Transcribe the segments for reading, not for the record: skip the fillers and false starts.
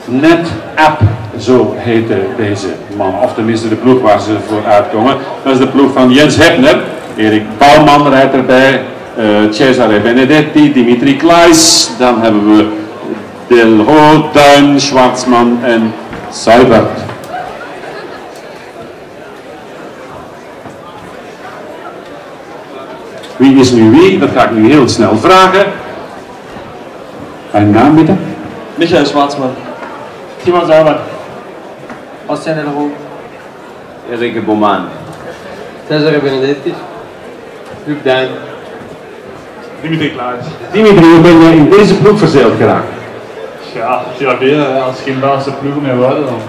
NetApp, zo heette deze man, of tenminste de ploeg waar ze voor uitkomen. Dat is de ploeg van Jens Hepner, Erik Bouwman rijdt erbij, Cesare Benedetti, Dimitri Kleis, dan hebben we Delho, Duin, Schwarzman en Seibert. Wie is nu wie? Dat ga ik nu heel snel vragen. Mijn naam bitte? Michael Schwarzman. Timon Seibert. Bastian Delho. Enrique Baumann. Cesare Benedetti. Huub Duin. Dimitri Kleis. Dimitri, hoe ben jij in deze ploeg verzeild geraakt? Ja, als geen Belgische ploeg meer worden, dan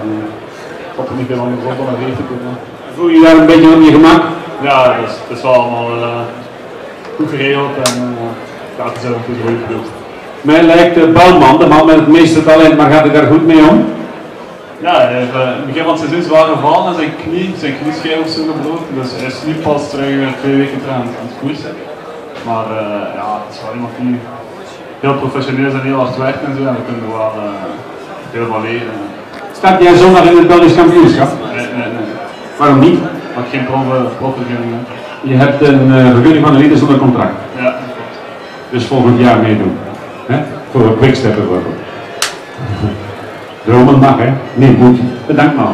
komt er niet veel anders op om naar hier te komen. Voel je daar een beetje op je gemak? Ja, dat is wel allemaal goed geregeld en ja, het is een goede ploeg. Mij lijkt Bouwman, de man met het meeste talent, maar gaat hij daar goed mee om? Ja, hij heeft in het begin van het seizoen zwaar gevallen en zijn knieschijf of zo gebroken, dus hij is nu pas terug 2 weken terug aan het koersen. Maar ja, het is wel iemand die heel professioneel is en heel hard werkt en zo, en we kunnen er wel heel van leren. Start jij zondag in het Belgisch kampioenschap? Nee. Waarom niet? Maar geen profvergunning. Je hebt een vergunning van elite zonder contract. Ja, dat klopt. Dus volgend jaar meedoen. Hè? Voor een quickstep bijvoorbeeld. Dromen mag, hè? Niet moet. Bedankt maar.